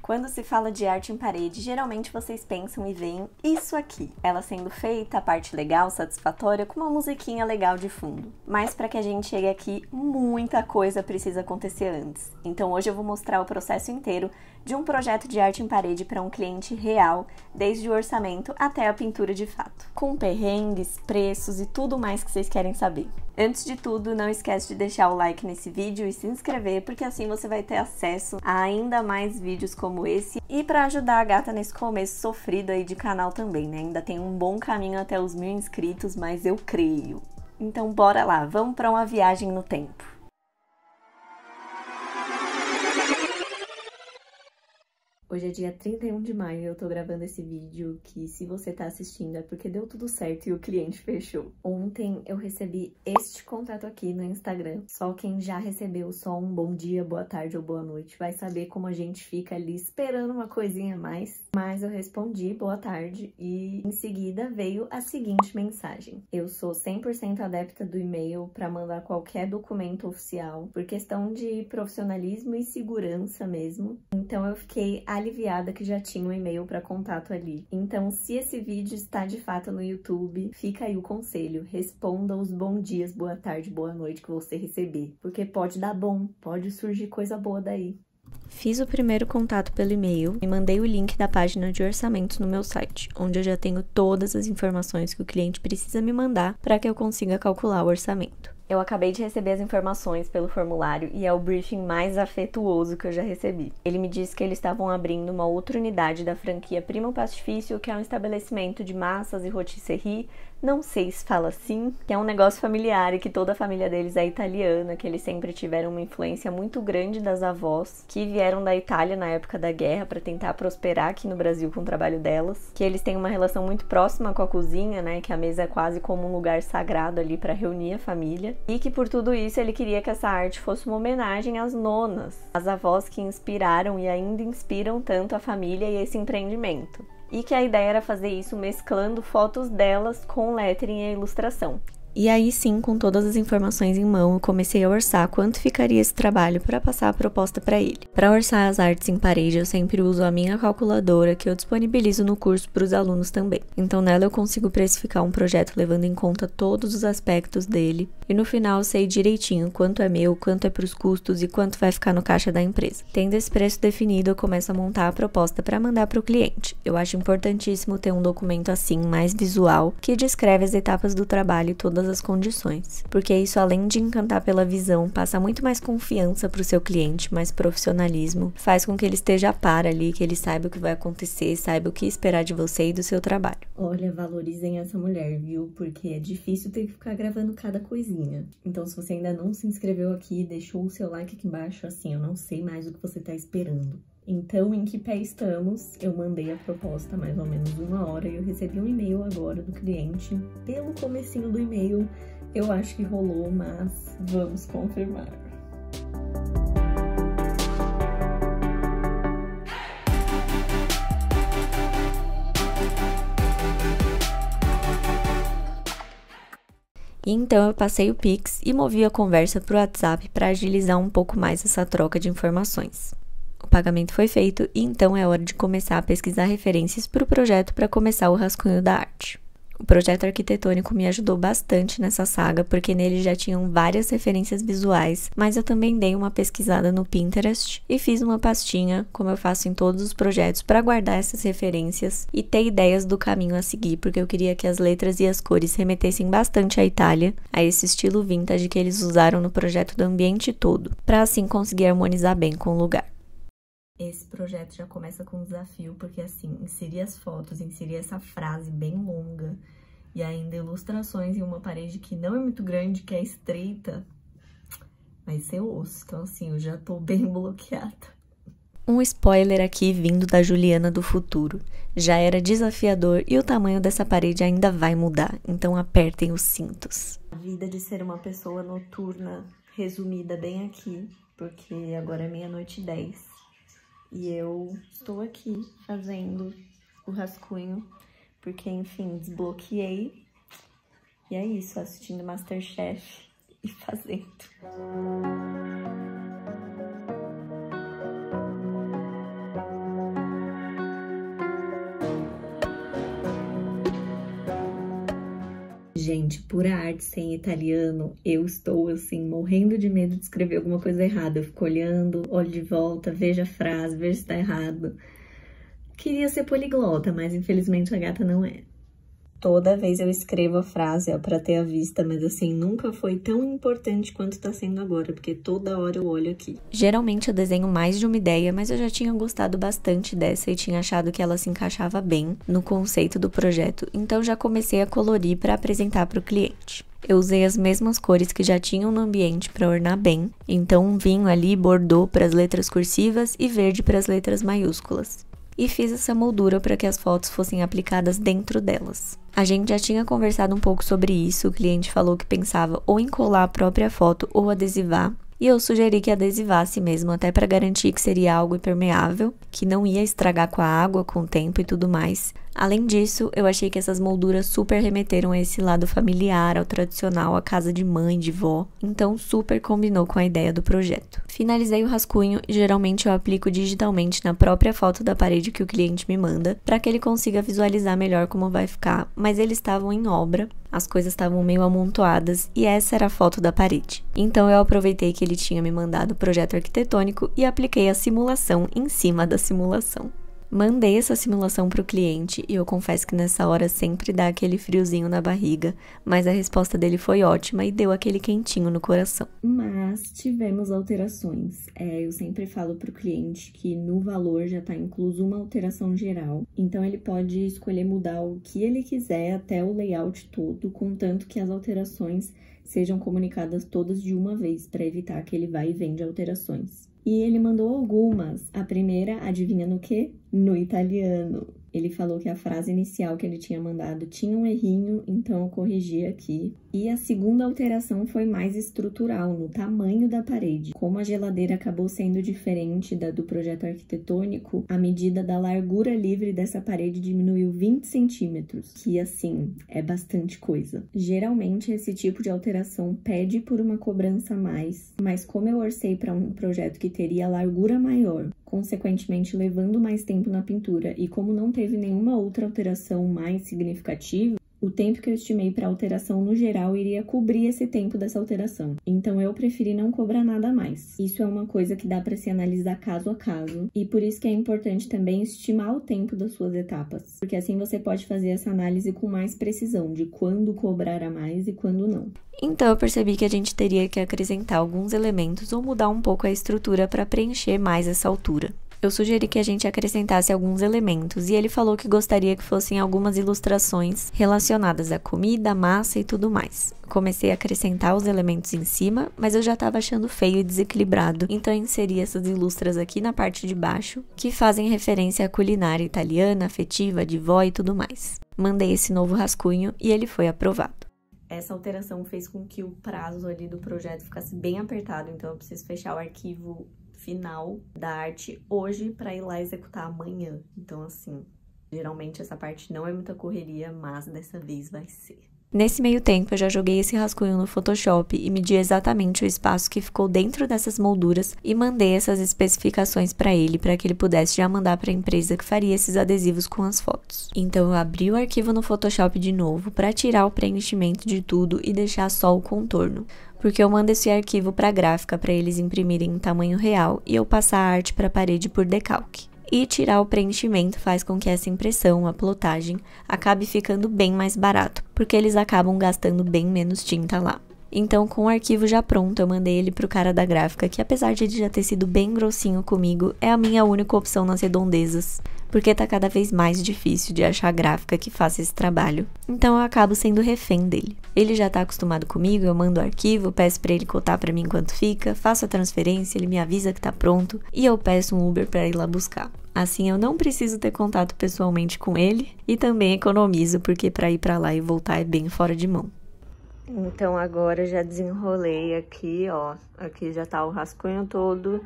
Quando se fala de arte em parede, geralmente vocês pensam e veem isso aqui. Ela sendo feita, a parte legal, satisfatória, com uma musiquinha legal de fundo. Mas para que a gente chegue aqui, muita coisa precisa acontecer antes. Então hoje eu vou mostrar o processo inteiro de um projeto de arte em parede para um cliente real, desde o orçamento até a pintura de fato. Com perrengues, preços e tudo mais que vocês querem saber. Antes de tudo, não esquece de deixar o like nesse vídeo e se inscrever, porque assim você vai ter acesso a ainda mais vídeos como esse. E para ajudar a gata nesse começo sofrido aí de canal também, né? Ainda tem um bom caminho até os 1000 inscritos, mas eu creio. Então bora lá, vamos para uma viagem no tempo. Hoje é dia 31 de maio e eu tô gravando esse vídeo que, se você tá assistindo, é porque deu tudo certo e o cliente fechou. Ontem eu recebi este contato aqui no Instagram. Só quem já recebeu só um bom dia, boa tarde ou boa noite vai saber como a gente fica ali esperando uma coisinha a mais. Mas eu respondi boa tarde e em seguida veio a seguinte mensagem. Eu sou 100% adepta do e-mail para mandar qualquer documento oficial, por questão de profissionalismo e segurança mesmo. Então eu fiquei aliviada que já tinha um e-mail para contato ali. Então, se esse vídeo está de fato no YouTube, fica aí o conselho: responda os bom dias, boa tarde, boa noite que você receber, porque pode dar bom, pode surgir coisa boa daí. Fiz o primeiro contato pelo e-mail e mandei o link da página de orçamentos no meu site, onde eu já tenho todas as informações que o cliente precisa me mandar para que eu consiga calcular o orçamento. Eu acabei de receber as informações pelo formulário e é o briefing mais afetuoso que eu já recebi. Ele me disse que eles estavam abrindo uma outra unidade da franquia Primo Pastifício, que é um estabelecimento de massas e rotisserie, não sei se fala assim, que é um negócio familiar e que toda a família deles é italiana, que eles sempre tiveram uma influência muito grande das avós, que vieram da Itália na época da guerra para tentar prosperar aqui no Brasil com o trabalho delas, que eles têm uma relação muito próxima com a cozinha, né, que a mesa é quase como um lugar sagrado ali para reunir a família. E que por tudo isso ele queria que essa arte fosse uma homenagem às nonas, as avós que inspiraram e ainda inspiram tanto a família e esse empreendimento. E que a ideia era fazer isso mesclando fotos delas com lettering e ilustração. E aí sim, com todas as informações em mão, eu comecei a orçar quanto ficaria esse trabalho para passar a proposta para ele. Para orçar as artes em parede, eu sempre uso a minha calculadora, que eu disponibilizo no curso para os alunos também. Então nela eu consigo precificar um projeto levando em conta todos os aspectos dele, e no final eu sei direitinho quanto é meu, quanto é para os custos e quanto vai ficar no caixa da empresa. Tendo esse preço definido, eu começo a montar a proposta para mandar para o cliente. Eu acho importantíssimo ter um documento assim, mais visual, que descreve as etapas do trabalho e todas as condições, porque isso, além de encantar pela visão, passa muito mais confiança para o seu cliente, mais profissionalismo, faz com que ele esteja a par ali, que ele saiba o que vai acontecer, saiba o que esperar de você e do seu trabalho. Olha, valorizem essa mulher, viu? Porque é difícil ter que ficar gravando cada coisinha. Então, se você ainda não se inscreveu aqui, deixou o seu like aqui embaixo, assim, eu não sei mais o que você tá esperando. Então, em que pé estamos? Eu mandei a proposta há mais ou menos 1 hora e eu recebi um e-mail agora do cliente. Pelo comecinho do e-mail, eu acho que rolou, mas vamos confirmar. E então eu passei o Pix e movi a conversa para o WhatsApp para agilizar um pouco mais essa troca de informações. O pagamento foi feito e então é hora de começar a pesquisar referências para o projeto para começar o rascunho da arte. O projeto arquitetônico me ajudou bastante nessa saga, porque nele já tinham várias referências visuais, mas eu também dei uma pesquisada no Pinterest e fiz uma pastinha, como eu faço em todos os projetos, para guardar essas referências e ter ideias do caminho a seguir, porque eu queria que as letras e as cores remetessem bastante à Itália, a esse estilo vintage que eles usaram no projeto do ambiente todo, para assim conseguir harmonizar bem com o lugar. Esse projeto já começa com um desafio, porque assim, inserir as fotos, inserir essa frase bem longa e ainda ilustrações em uma parede que não é muito grande, que é estreita, vai ser osso. Então assim, eu já tô bem bloqueada. Um spoiler aqui vindo da Juliana do futuro. Já era desafiador e o tamanho dessa parede ainda vai mudar, então apertem os cintos. A vida de ser uma pessoa noturna resumida bem aqui, porque agora é 00:10. E eu estou aqui fazendo o rascunho, porque, enfim, desbloqueei. E é isso, assistindo MasterChef e fazendo. Gente, pura arte sem italiano, eu estou, assim, morrendo de medo de escrever alguma coisa errada. Eu fico olhando, olho de volta, vejo a frase, vejo se tá errado. Queria ser poliglota, mas infelizmente a gata não é. Toda vez eu escrevo a frase, ó, pra ter a vista, mas assim, nunca foi tão importante quanto tá sendo agora, porque toda hora eu olho aqui. Geralmente eu desenho mais de uma ideia, mas eu já tinha gostado bastante dessa e tinha achado que ela se encaixava bem no conceito do projeto, então já comecei a colorir para apresentar para o cliente. Eu usei as mesmas cores que já tinham no ambiente para ornar bem, então um vinho ali, bordô para as letras cursivas e verde para as letras maiúsculas. E fiz essa moldura para que as fotos fossem aplicadas dentro delas. A gente já tinha conversado um pouco sobre isso, o cliente falou que pensava ou em colar a própria foto ou adesivar, e eu sugeri que adesivasse mesmo, até para garantir que seria algo impermeável, que não ia estragar com a água, com o tempo e tudo mais. Além disso, eu achei que essas molduras super remeteram a esse lado familiar, ao tradicional, à casa de mãe, de vó, então super combinou com a ideia do projeto. Finalizei o rascunho e geralmente eu aplico digitalmente na própria foto da parede que o cliente me manda, para que ele consiga visualizar melhor como vai ficar, mas eles estavam em obra, as coisas estavam meio amontoadas e essa era a foto da parede. Então eu aproveitei que ele tinha me mandado o projeto arquitetônico e apliquei a simulação em cima da simulação. Mandei essa simulação para o cliente e eu confesso que nessa hora sempre dá aquele friozinho na barriga, mas a resposta dele foi ótima e deu aquele quentinho no coração. Mas tivemos alterações. Eu sempre falo para o cliente que no valor já está incluso uma alteração geral, então ele pode escolher mudar o que ele quiser até o layout todo, contanto que as alterações sejam comunicadas todas de uma vez, para evitar aquele vai e vem de alterações. E ele mandou algumas. A primeira, adivinha no quê? No italiano. Ele falou que a frase inicial que ele tinha mandado tinha um errinho, então eu corrigi aqui. E a segunda alteração foi mais estrutural, no tamanho da parede. Como a geladeira acabou sendo diferente da do projeto arquitetônico, a medida da largura livre dessa parede diminuiu 20 centímetros, que assim, é bastante coisa. Geralmente esse tipo de alteração pede por uma cobrança a mais, mas como eu orcei para um projeto que teria largura maior, consequentemente levando mais tempo na pintura, e como não teve nenhuma outra alteração mais significativa, o tempo que eu estimei para alteração no geral iria cobrir esse tempo dessa alteração. Então eu preferi não cobrar nada a mais. Isso é uma coisa que dá para se analisar caso a caso, e por isso que é importante também estimar o tempo das suas etapas, porque assim você pode fazer essa análise com mais precisão de quando cobrar a mais e quando não. Então eu percebi que a gente teria que acrescentar alguns elementos ou mudar um pouco a estrutura para preencher mais essa altura. Eu sugeri que a gente acrescentasse alguns elementos e ele falou que gostaria que fossem algumas ilustrações relacionadas à comida, massa e tudo mais. Comecei a acrescentar os elementos em cima, mas eu já estava achando feio e desequilibrado, então eu inseri essas ilustras aqui na parte de baixo, que fazem referência à culinária italiana, afetiva, de vó e tudo mais. Mandei esse novo rascunho e ele foi aprovado. Essa alteração fez com que o prazo ali do projeto ficasse bem apertado, então eu preciso fechar o arquivo final da arte hoje para ir lá executar amanhã. Então, assim, geralmente essa parte não é muita correria, mas dessa vez vai ser. Nesse meio tempo, eu já joguei esse rascunho no Photoshop e medi exatamente o espaço que ficou dentro dessas molduras e mandei essas especificações para ele que ele pudesse já mandar para a empresa que faria esses adesivos com as fotos. Então, eu abri o arquivo no Photoshop de novo para tirar o preenchimento de tudo e deixar só o contorno, porque eu mando esse arquivo para a gráfica para eles imprimirem em tamanho real e eu passar a arte para a parede por decalque. E tirar o preenchimento faz com que essa impressão, a plotagem, acabe ficando bem mais barato, porque eles acabam gastando bem menos tinta lá. Então, com o arquivo já pronto, eu mandei ele pro cara da gráfica, que apesar de ele já ter sido bem grossinho comigo, é a minha única opção nas redondezas, porque tá cada vez mais difícil de achar gráfica que faça esse trabalho. Então eu acabo sendo refém dele. Ele já tá acostumado comigo, eu mando o arquivo, peço pra ele cotar pra mim quanto fica, faço a transferência, ele me avisa que tá pronto e eu peço um Uber pra ir lá buscar. Assim eu não preciso ter contato pessoalmente com ele e também economizo, porque pra ir pra lá e voltar é bem fora de mão. Então agora já desenrolei aqui, ó, aqui já tá o rascunho todo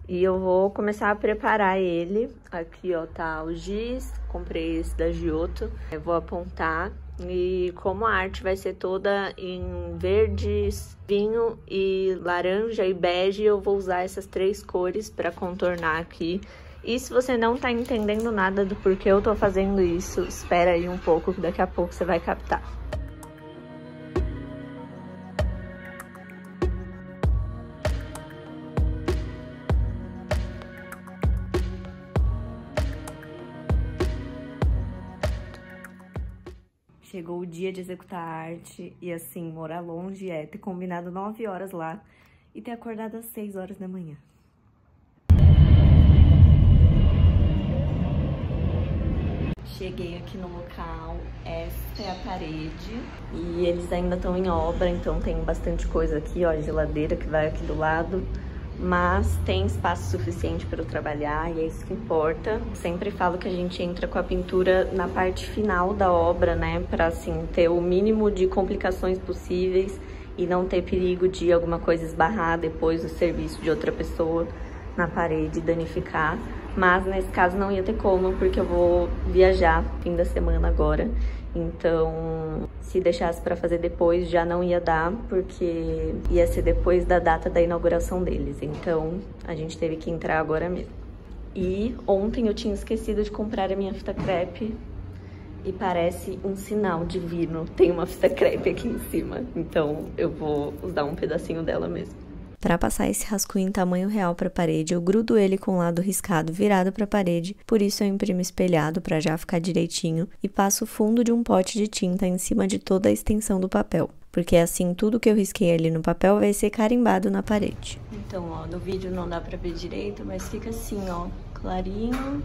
e eu vou começar a preparar ele. Aqui, ó, tá o giz, comprei esse da Giotto, eu vou apontar e como a arte vai ser toda em verde, vinho e laranja e bege, eu vou usar essas três cores para contornar aqui. E se você não tá entendendo nada do porquê eu tô fazendo isso, espera aí um pouco que daqui a pouco você vai captar. Chegou o dia de executar a arte e, assim, morar longe é ter combinado 9 horas lá e ter acordado às 6 horas da manhã. Cheguei aqui no local, esta é a parede e eles ainda estão em obra, então tem bastante coisa aqui, ó, a geladeira que vai aqui do lado. Mas tem espaço suficiente para eu trabalhar e é isso que importa. Sempre falo que a gente entra com a pintura na parte final da obra, né? Para, assim, ter o mínimo de complicações possíveis e não ter perigo de alguma coisa esbarrar depois do serviço de outra pessoa na parede e danificar. Mas nesse caso não ia ter como, porque eu vou viajar fim da semana agora. Então, se deixasse para fazer depois, já não ia dar, porque ia ser depois da data da inauguração deles. Então, a gente teve que entrar agora mesmo. E ontem eu tinha esquecido de comprar a minha fita crepe e parece um sinal divino. Tem uma fita crepe aqui em cima, então eu vou usar um pedacinho dela mesmo. Para passar esse rascunho em tamanho real para a parede, eu grudo ele com o lado riscado virado para a parede, por isso eu imprimo espelhado para já ficar direitinho e passo o fundo de um pote de tinta em cima de toda a extensão do papel, porque assim tudo que eu risquei ali no papel vai ser carimbado na parede. Então, ó, no vídeo não dá para ver direito, mas fica assim, ó, clarinho,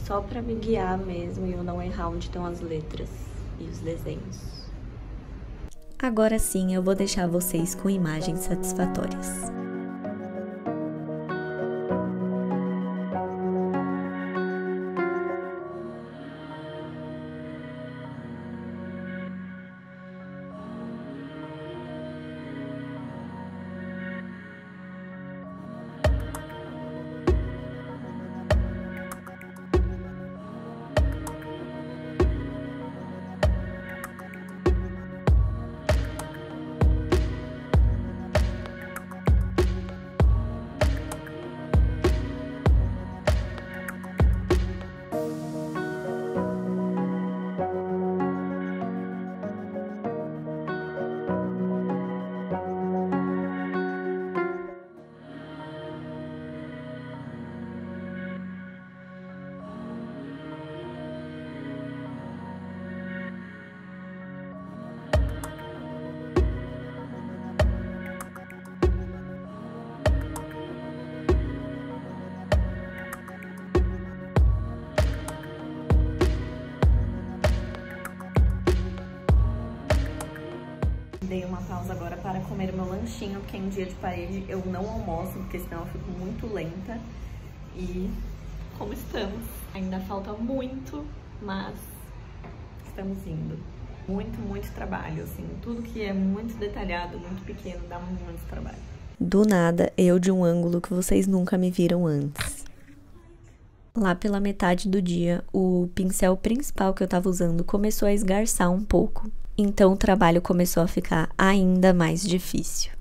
só para me guiar mesmo e eu não errar onde estão as letras e os desenhos. Agora sim, eu vou deixar vocês com imagens satisfatórias. Dei uma pausa agora para comer meu lanchinho, porque em dia de parede eu não almoço, porque senão eu fico muito lenta. E como estamos? Ainda falta muito, mas estamos indo. Muito trabalho, assim. Tudo que é muito detalhado, muito pequeno, dá muito trabalho. Do nada, eu de um ângulo que vocês nunca me viram antes. Lá pela metade do dia, o pincel principal que eu tava usando começou a esgarçar um pouco. Então o trabalho começou a ficar ainda mais difícil.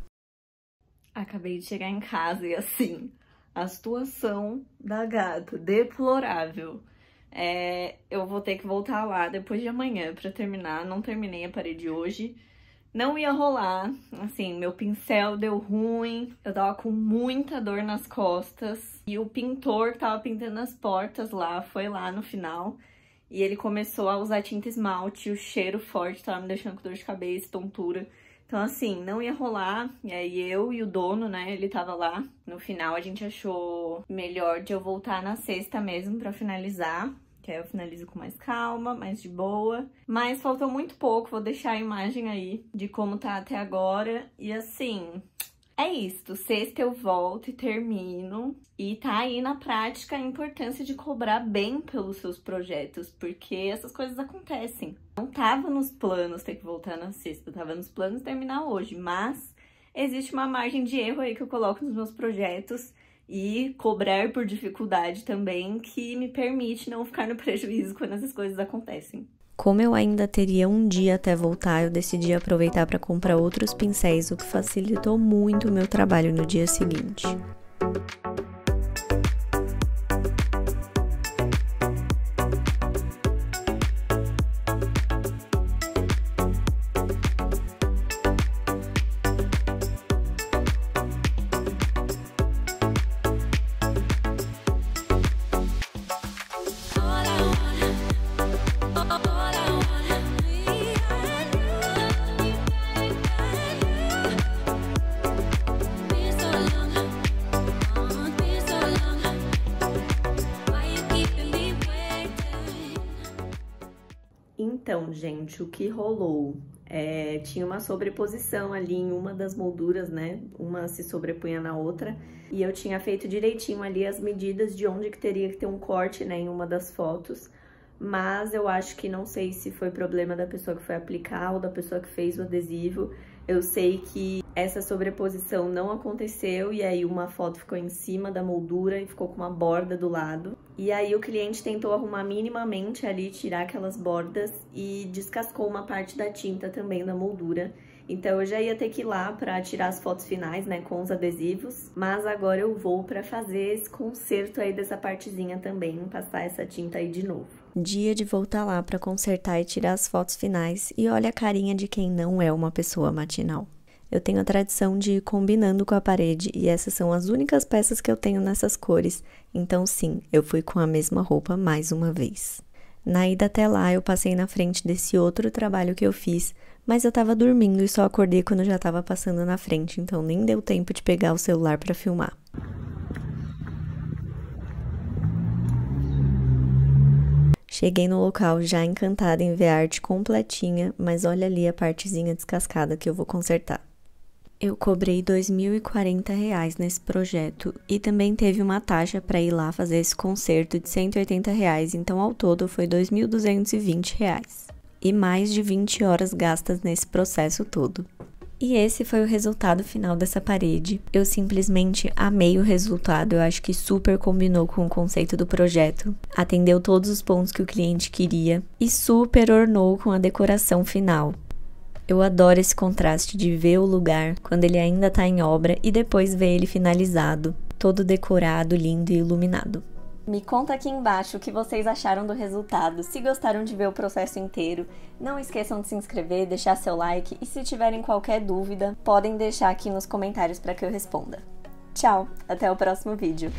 Acabei de chegar em casa e assim, a situação da gata, deplorável. Eu vou ter que voltar lá depois de amanhã pra terminar. Não terminei a parede hoje. Não ia rolar, assim, meu pincel deu ruim, eu tava com muita dor nas costas. E o pintor que tava pintando as portas lá, foi lá no final. E ele começou a usar tinta esmalte, o cheiro forte tava me deixando com dor de cabeça, tontura. Então, assim, não ia rolar. E aí eu e o dono, né, ele tava lá. No final a gente achou melhor de eu voltar na sexta mesmo pra finalizar. Que aí eu finalizo com mais calma, mais de boa. Mas faltou muito pouco, vou deixar a imagem aí de como tá até agora. E assim, é isso. Sexta eu volto e termino. E tá aí na prática a importância de cobrar bem pelos seus projetos, porque essas coisas acontecem. Não tava nos planos ter que voltar na sexta, tava nos planos terminar hoje, mas existe uma margem de erro aí que eu coloco nos meus projetos e cobrar por dificuldade também, que me permite não ficar no prejuízo quando essas coisas acontecem. Como eu ainda teria um dia até voltar, eu decidi aproveitar para comprar outros pincéis, o que facilitou muito o meu trabalho no dia seguinte. Então, gente, o que rolou? Tinha uma sobreposição ali em uma das molduras, né? Uma se sobrepunha na outra. E eu tinha feito direitinho ali as medidas de onde que teria que ter um corte, né? Em uma das fotos. Mas eu acho que não sei se foi problema da pessoa que foi aplicar ou da pessoa que fez o adesivo. Eu sei que essa sobreposição não aconteceu e aí uma foto ficou em cima da moldura e ficou com uma borda do lado. E aí o cliente tentou arrumar minimamente ali, tirar aquelas bordas e descascou uma parte da tinta também da moldura. Então eu já ia ter que ir lá pra tirar as fotos finais, né, com os adesivos, mas agora eu vou pra fazer esse conserto aí dessa partezinha também, passar essa tinta aí de novo. Dia de voltar lá pra consertar e tirar as fotos finais, e olha a carinha de quem não é uma pessoa matinal. Eu tenho a tradição de ir combinando com a parede, e essas são as únicas peças que eu tenho nessas cores, então sim, eu fui com a mesma roupa mais uma vez. Na ida até lá, eu passei na frente desse outro trabalho que eu fiz, mas eu tava dormindo e só acordei quando já tava passando na frente, então nem deu tempo de pegar o celular pra filmar. Cheguei no local já encantada em ver a arte completinha, mas olha ali a partezinha descascada que eu vou consertar. Eu cobrei R$ 2.040 nesse projeto e também teve uma taxa para ir lá fazer esse conserto de R$ 180, então ao todo foi R$ 2.220. E mais de 20 horas gastas nesse processo todo. E esse foi o resultado final dessa parede. Eu simplesmente amei o resultado, eu acho que super combinou com o conceito do projeto, atendeu todos os pontos que o cliente queria e super ornou com a decoração final. Eu adoro esse contraste de ver o lugar quando ele ainda tá em obra e depois ver ele finalizado, todo decorado, lindo e iluminado. Me conta aqui embaixo o que vocês acharam do resultado, se gostaram de ver o processo inteiro. Não esqueçam de se inscrever, deixar seu like e se tiverem qualquer dúvida, podem deixar aqui nos comentários para que eu responda. Tchau, até o próximo vídeo.